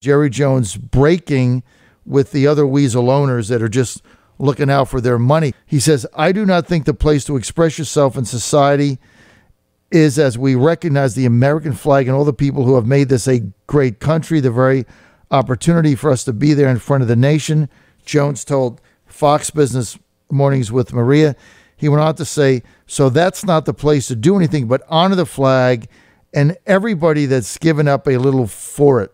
Jerry Jones breaking with the other weasel owners that are just looking out for their money. He says, I do not think the place to express yourself in society is as we recognize the American flag and all the people who have made this a great country, the very opportunity for us to be there in front of the nation. Jones told Fox Business Mornings with Maria. He went on to say, so that's not the place to do anything but honor the flag and everybody that's given up a little for it.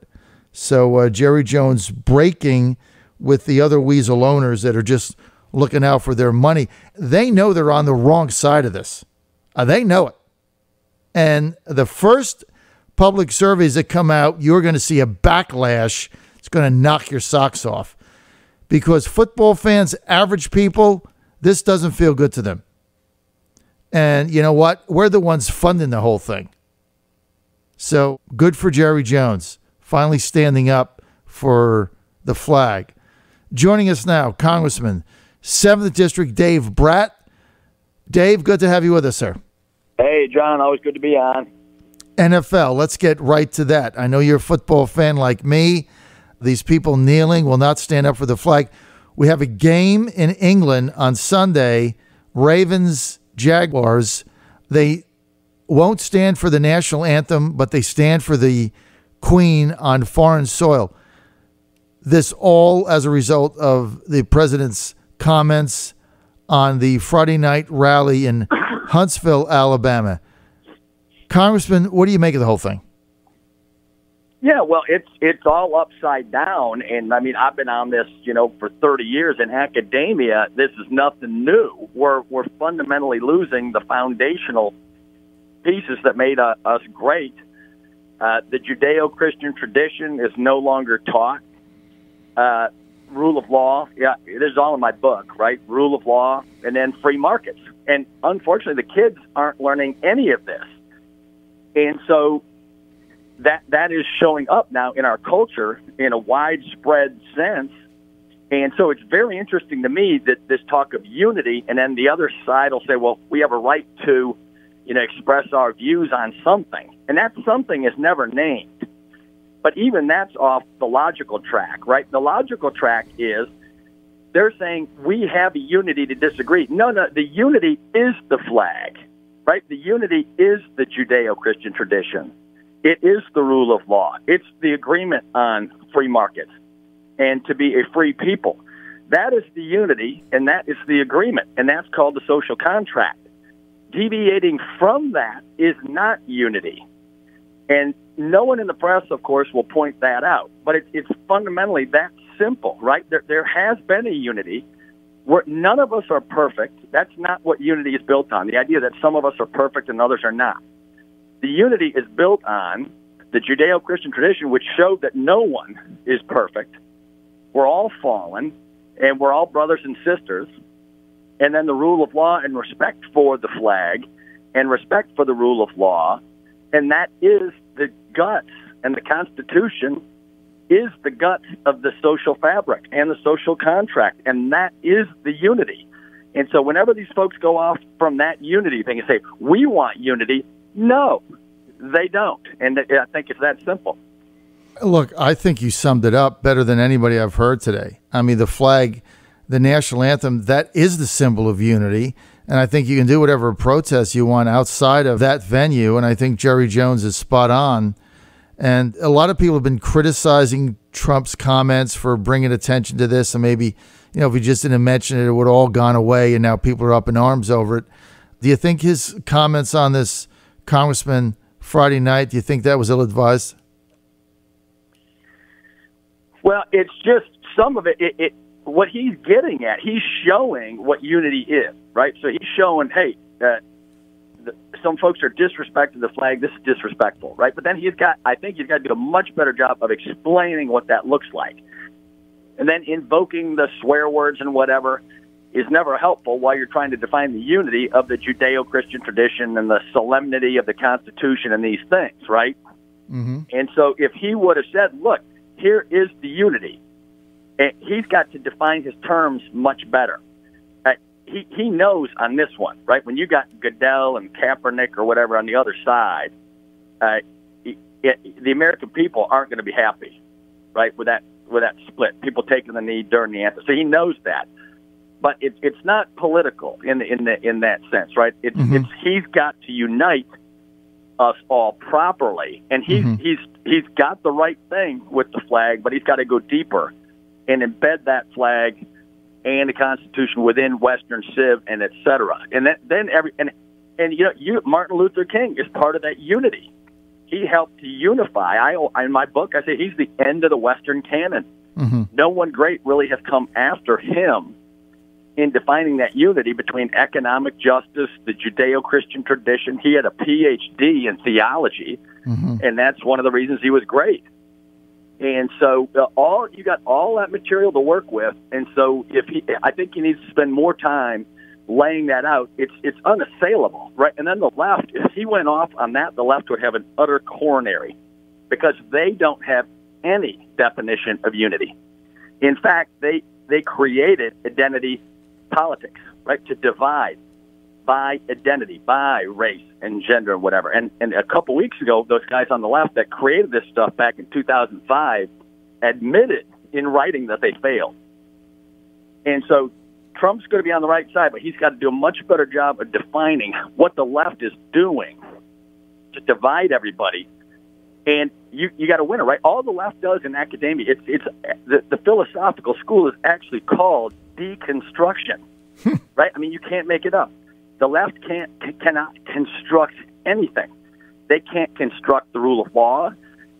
So Jerry Jones breaking with the other weasel owners that are just looking out for their money. They know they're on the wrong side of this. They know it. And the first public surveys that come out, you're going to see a backlash. It's going to knock your socks off. Because football fans, average people, this doesn't feel good to them. And you know what? We're the ones funding the whole thing. So good for Jerry Jones, finally standing up for the flag. Joining us now, Congressman, 7th District, Dave Brat. Dave, good to have you with us, sir. Hey, John, always good to be on. NFL, let's get right to that. I know you're a football fan like me. These people kneeling will not stand up for the flag. We have a game in England on Sunday, Ravens, Jaguars. They won't stand for the national anthem, but they stand for the Queen on foreign soil. This all as a result of the president's comments on the Friday night rally in Huntsville, Alabama. Congressman, what do you make of the whole thing? Yeah, well, it's all upside down, and I mean, I've been on this, for 30 years in academia. This is nothing new. We're fundamentally losing the foundational pieces that made us great. The Judeo-Christian tradition is no longer taught. Rule of law, yeah, it is all in my book, right? Rule of law, and then free markets. And unfortunately, the kids aren't learning any of this, and so that is showing up now in our culture in a widespread sense. And so it's very interesting to me that this talk of unity, and then the other side will say, well, we have a right to, express our views on something. And that something is never named. But even that's off the logical track, right? The logical track is they're saying we have a unity to disagree. No, the unity is the flag, right? The unity is the Judeo-Christian tradition. It is the rule of law. It's the agreement on free markets and to be a free people. That is the unity, and that is the agreement, and that's called the social contract. Deviating from that is not unity. And no one in the press, of course, will point that out. But it's fundamentally that simple, right? There has been a unity where none of us are perfect. That's not what unity is built on, the idea that some of us are perfect and others are not. The unity is built on the Judeo-Christian tradition, which showed that no one is perfect. We're all fallen, and we're all brothers and sisters. And then the rule of law and respect for the flag and respect for the rule of law. And that is the guts, and the Constitution is the guts of the social fabric and the social contract. And that is the unity. And so whenever these folks go off from that unity thing and say, we want unity, no, they don't. And I think it's that simple. Look, I think you summed it up better than anybody I've heard today. I mean, the flag, the national anthem, that is the symbol of unity. And I think you can do whatever protest you want outside of that venue. And I think Jerry Jones is spot on. And a lot of people have been criticizing Trump's comments for bringing attention to this. And maybe, if he just didn't mention it, it would have all gone away. And now people are up in arms over it. Do you think his comments on this, Congressman, Friday night, do you think that was ill-advised? Well, it's just some of it. What he's getting at, he's showing what unity is, right? So he's showing, hey, some folks are disrespecting the flag. This is disrespectful, right? But then I think he's got to do a much better job of explaining what that looks like. And then invoking the swear words and whatever is never helpful while you're trying to define the unity of the Judeo-Christian tradition and the solemnity of the Constitution and these things, right? Mm-hmm. And so if he would have said, look, here is the unity, and he's got to define his terms much better. He knows on this one, right? When you got Goodell and Kaepernick or whatever on the other side, the American people aren't going to be happy. right? With that split, people taking the knee during the anthem. So he knows that, but it's not political in that sense, right? It's he's got to unite us all properly, and he's got the right thing with the flag, but he's got to go deeper and embed that flag and the Constitution within Western Civ and et cetera. And then Martin Luther King is part of that unity. He helped to unify. In my book, I say he's the end of the Western canon. No one great really has come after him in defining that unity between economic justice, the Judeo-Christian tradition. He had a PhD in theology, and that's one of the reasons he was great. And so you got all that material to work with. And so I think he needs to spend more time laying that out. It's unassailable, right? And then the left, if he went off on that, the left would have an utter coronary because they don't have any definition of unity. In fact, they created identity politics, right, to divide by identity, by race and gender and whatever. And a couple weeks ago, those guys on the left that created this stuff back in 2005 admitted in writing that they failed. And so Trump's going to be on the right side, but he's got to do a much better job of defining what the left is doing to divide everybody. And you got to win it, right? All the left does in academia, it's the philosophical school is actually called deconstruction, right? I mean, you can't make it up. The left cannot construct anything. They can't construct the rule of law.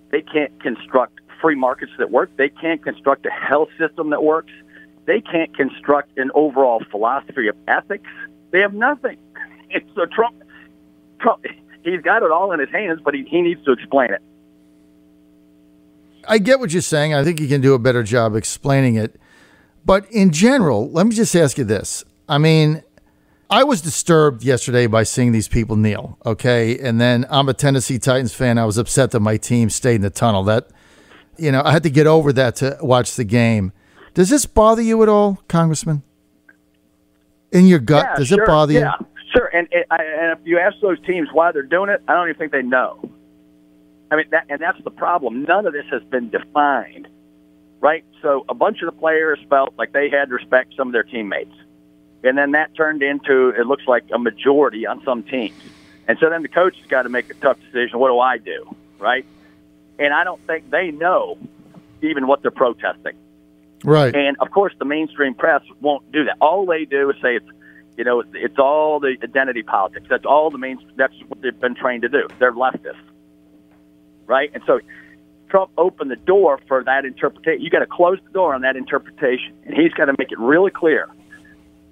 They can't construct free markets that work. They can't construct a health system that works. They can't construct an overall philosophy of ethics. They have nothing. And so Trump, he's got it all in his hands, but he needs to explain it. I get what you're saying. I think you can do a better job explaining it. But in general, let me just ask you this. I mean, I was disturbed yesterday by seeing these people kneel, okay? And then I'm a Tennessee Titans fan. I was upset that my team stayed in the tunnel. I had to get over that to watch the game. Does this bother you at all, Congressman? In your gut, does it bother you? Yeah, sure. And if you ask those teams why they're doing it, I don't even think they know. I mean, that's the problem. None of this has been defined, right? So a bunch of the players felt like they had to respect some of their teammates. And then that turned into, it looks like, a majority on some teams. And so then the coach has got to make a tough decision. What do I do, right? And I don't think they know even what they're protesting. Right. And, of course, the mainstream press won't do that. All they do is say it's all the identity politics. That's all that's what they've been trained to do. They're leftists, right? And so Trump opened the door for that interpretation. You got to close the door on that interpretation, and he's got to make it really clear.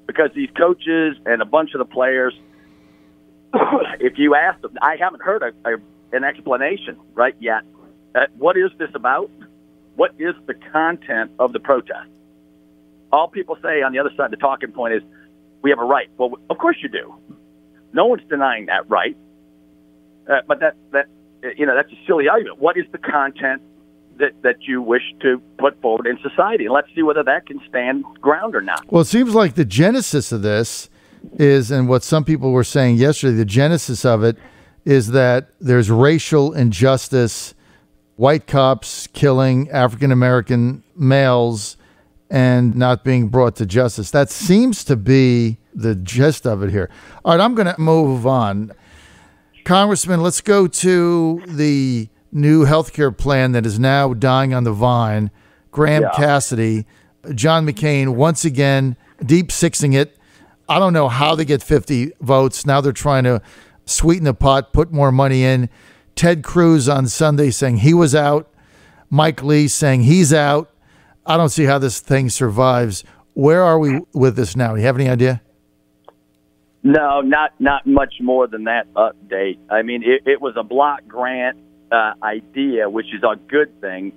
Because these coaches and a bunch of the players, if you ask them, I haven't heard an explanation right yet. What is this about? What is the content of the protest? All people say on the other side of the talking point is, we have a right. Well, of course you do. No one's denying that right. But that's a silly argument. What is the content that you wish to put forward in society? And let's see whether that can stand ground or not. Well, it seems like the genesis of this is, and what some people were saying yesterday, the genesis of it is that there's racial injustice, white cops killing African-American males and not being brought to justice. That seems to be the gist of it here. All right, I'm going to move on. Congressman, let's go to the new healthcare plan that is now dying on the vine. Graham-Cassidy, John McCain, once again, deep sixing it. I don't know how they get 50 votes. Now they're trying to sweeten the pot, put more money in. Ted Cruz on Sunday saying he was out. Mike Lee saying he's out. I don't see how this thing survives. Where are we with this now? Do you have any idea? No, not much more than that update. I mean, it was a block grant idea, which is a good thing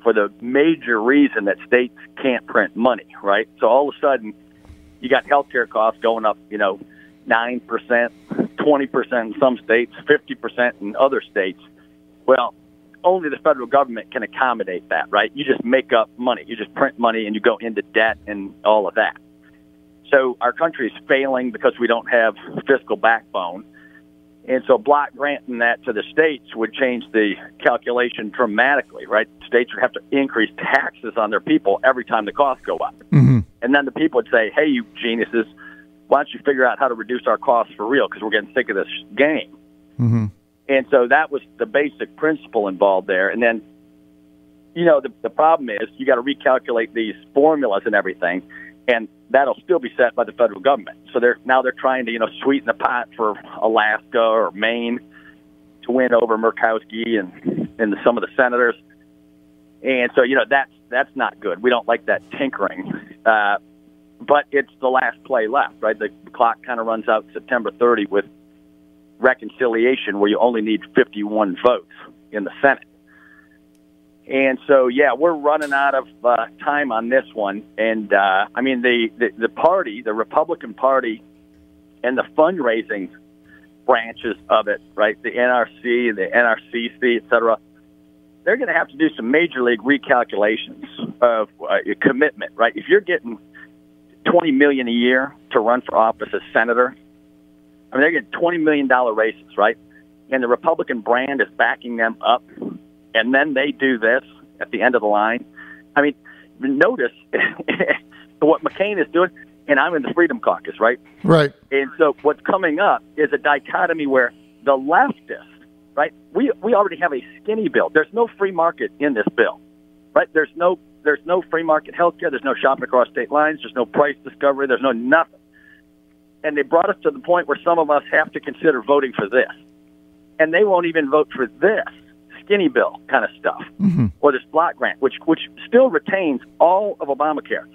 for the major reason that states can't print money, right? So all of a sudden, you got healthcare costs going up, 9%, 20% in some states, 50% in other states. Well, only the federal government can accommodate that, right? You just make up money. You just print money and you go into debt and all of that. So our country is failing because we don't have fiscal backbone. And so block granting that to the states would change the calculation dramatically, right? States would have to increase taxes on their people every time the costs go up. Mm-hmm. And then the people would say, hey, you geniuses, why don't you figure out how to reduce our costs for real, because we're getting sick of this game. Mm-hmm. And so that was the basic principle involved there. And then, the problem is you got to recalculate these formulas and everything, and that'll still be set by the federal government. So they're trying to, sweeten the pot for Alaska or Maine to win over Murkowski and some of the senators. And so, that's not good. We don't like that tinkering. But it's the last play left, right? The clock kind of runs out September 30 with reconciliation, where you only need 51 votes in the Senate. And so, we're running out of time on this one. And, the party, the Republican Party, and the fundraising branches of it, right, the NRC, the NRCC, et cetera, they're going to have to do some major league recalculations of commitment, right? If you're getting $20 million a year to run for office as senator, they're getting $20 million races, right? And the Republican brand is backing them up. And then they do this at the end of the line. Notice what McCain is doing, and I'm in the Freedom Caucus, right? Right. And so what's coming up is a dichotomy where the leftists, right? We already have a skinny bill. There's no free market in this bill, right? There's no free market health care. There's no shopping across state lines. There's no price discovery. There's no nothing. And they brought us to the point where some of us have to consider voting for this. And they won't even vote for this skinny bill kind of stuff, mm-hmm. or this block grant, which still retains all of Obamacare.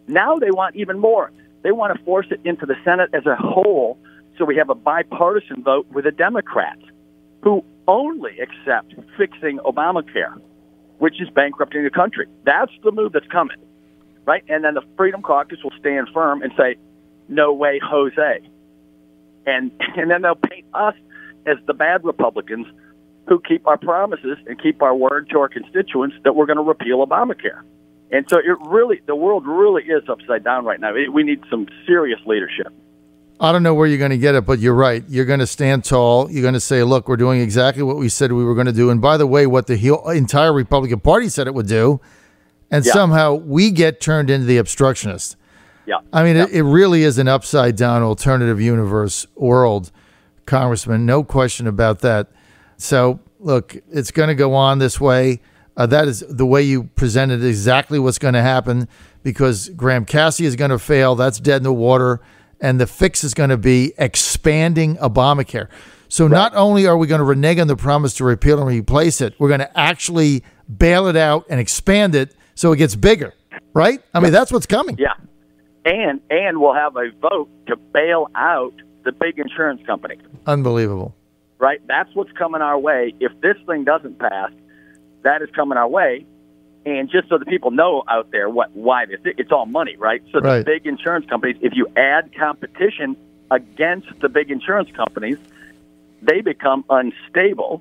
Now they want even more. They want to force it into the Senate as a whole, so we have a bipartisan vote with the Democrats, who only accept fixing Obamacare, which is bankrupting the country. That's the move that's coming, right? And then the Freedom Caucus will stand firm and say, no way, Jose. And then they'll paint us as the bad Republicans who keep our promises and keep our word to our constituents that we're going to repeal Obamacare. And so the world really is upside down right now. We need some serious leadership. I don't know where you're going to get it, but you're right. You're going to stand tall. You're going to say, look, we're doing exactly what we said we were going to do. And by the way, what the entire Republican Party said it would do. And somehow we get turned into the obstructionists. Yeah. It really is an upside down alternative universe world, Congressman. No question about that. So, look, it's going to go on this way. That is the way you presented exactly what's going to happen, because Graham-Cassidy is going to fail. That's dead in the water. And the fix is going to be expanding Obamacare. So not only are we going to renege on the promise to repeal and replace it, we're going to actually bail it out and expand it so it gets bigger, right? That's what's coming. Yeah. And we'll have a vote to bail out the big insurance company. Unbelievable. Right? That's what's coming our way. If this thing doesn't pass, that is coming our way. And just so the people know out there why it's all money, right? So the big insurance companies, if you add competition against the big insurance companies, they become unstable,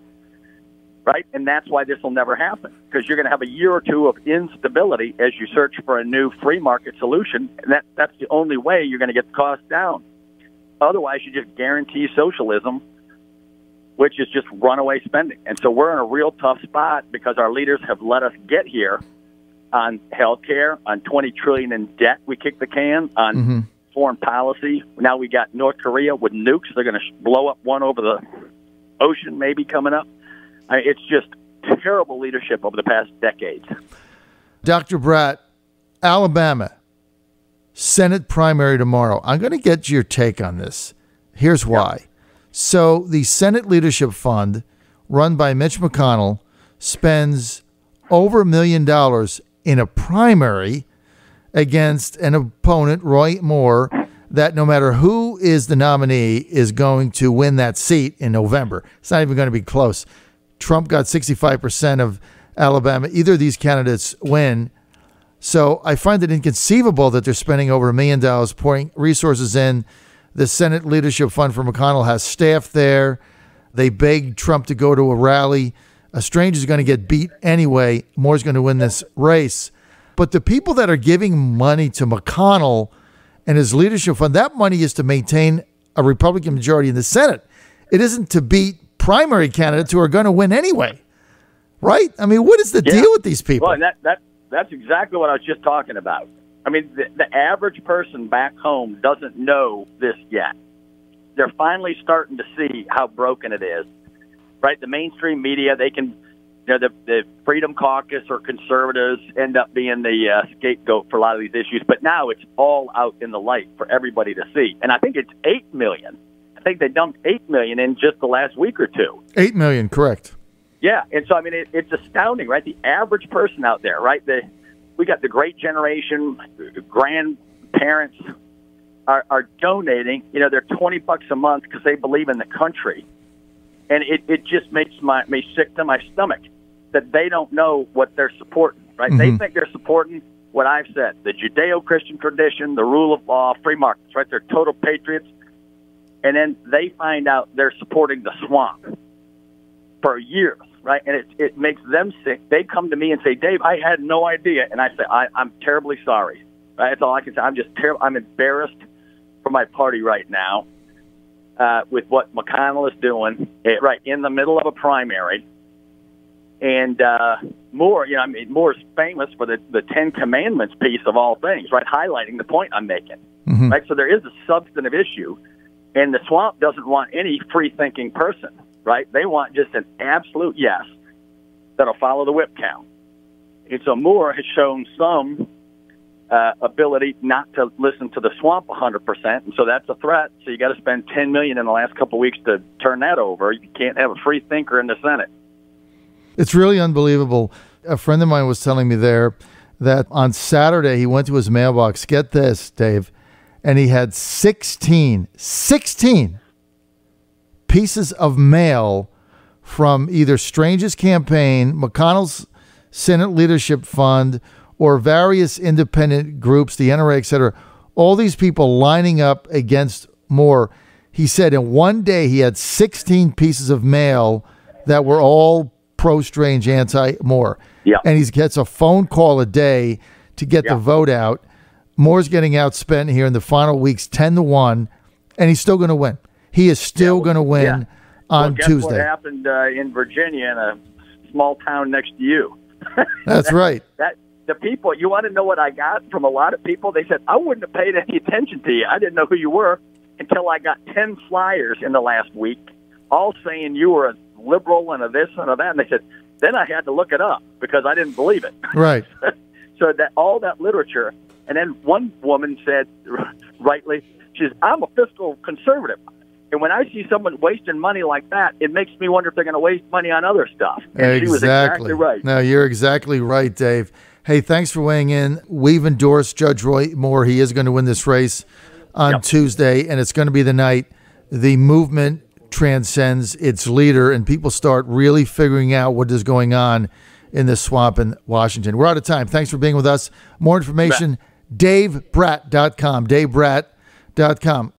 right? And that's why this will never happen, because you're going to have a year or two of instability as you search for a new free market solution. And that's the only way you're going to get the cost down. Otherwise, you just guarantee socialism, which is just runaway spending. And so we're in a real tough spot because our leaders have let us get here on health care, on $20 trillion in debt. We kicked the can on foreign policy. Now we got North Korea with nukes. They're going to blow up one over the ocean maybe coming up. It's just terrible leadership over the past decades. Dr. Brat, Alabama, Senate primary tomorrow. I'm going to get your take on this. Here's why. Yep. So the Senate Leadership Fund, run by Mitch McConnell, spends over $1 million in a primary against an opponent, Roy Moore, that no matter who is the nominee is going to win that seat in November. It's not even going to be close. Trump got 65% of Alabama. Either of these candidates win. So I find it inconceivable that they're spending over $1 million pouring resources in. The Senate Leadership Fund for McConnell has staff there. They begged Trump to go to a rally. A stranger's going to get beat anyway. Moore's going to win this race. But the people that are giving money to McConnell and his leadership fund, that money is to maintain a Republican majority in the Senate. It isn't to beat primary candidates who are going to win anyway, right? I mean, what is the deal with these people? Well, that's exactly what I was just talking about. I mean, the average person back home doesn't know this yet. They're finally starting to see how broken it is, right? The mainstream media, they can, the Freedom Caucus or conservatives end up being the scapegoat for a lot of these issues. But now it's all out in the light for everybody to see. And I think it's 8 million. I think they dumped 8 million in just the last week or two. 8 million, correct. Yeah, and so, I mean, it's astounding, right? The average person out there, right? We got the great generation, grandparents are donating. They're $20 a month because they believe in the country. And it just makes me sick to my stomach that they don't know what they're supporting, right? Mm-hmm. They think they're supporting what I've said, the Judeo-Christian tradition, the rule of law, free markets, right? They're total patriots. And then they find out they're supporting the swamp for years, right? And it makes them sick. They come to me and say, Dave, I had no idea. And I say, I'm terribly sorry. Right? That's all I can say. I'm just I'm embarrassed for my party right now with what McConnell is doing, right in the middle of a primary. And Moore, Moore's famous for the Ten Commandments piece of all things, right? Highlighting the point I'm making, mm-hmm. right? So there is a substantive issue, and the swamp doesn't want any free-thinking person, right? They want just an absolute yes that'll follow the whip count. And so Moore has shown some ability not to listen to the swamp 100%, and so that's a threat. So you got to spend $10 million in the last couple of weeks to turn that over. You can't have a free thinker in the Senate. It's really unbelievable. A friend of mine was telling me there that on Saturday he went to his mailbox. Get this, Dave, and he had 16 pieces of mail from either Strange's campaign, McConnell's Senate Leadership Fund, or various independent groups, the NRA, et cetera, all these people lining up against Moore. He said in one day he had 16 pieces of mail that were all pro-Strange, anti-Moore. Yeah. And he gets a phone call a day to get the vote out. Moore's getting outspent here in the final weeks 10-1, and he's still going to win. He is still going to win on guess Tuesday. What happened in Virginia in a small town next to you? That's right. The people, you want to know what I got from a lot of people? They said, I wouldn't have paid any attention to you. I didn't know who you were until I got 10 flyers in the last week, all saying you were a liberal and a this and a that. And they said, then I had to look it up because I didn't believe it. Right. So that all that literature. And then one woman said, rightly, she says, I'm a fiscal conservative. And when I see someone wasting money like that, it makes me wonder if they're going to waste money on other stuff. And she was exactly right. No, you're exactly right, Dave. Hey, thanks for weighing in. We've endorsed Judge Roy Moore. He is going to win this race on Tuesday, and it's going to be the night the movement transcends its leader and people start really figuring out what is going on in this swamp in Washington. We're out of time. Thanks for being with us. More information, DaveBrat.com, DaveBrat.com.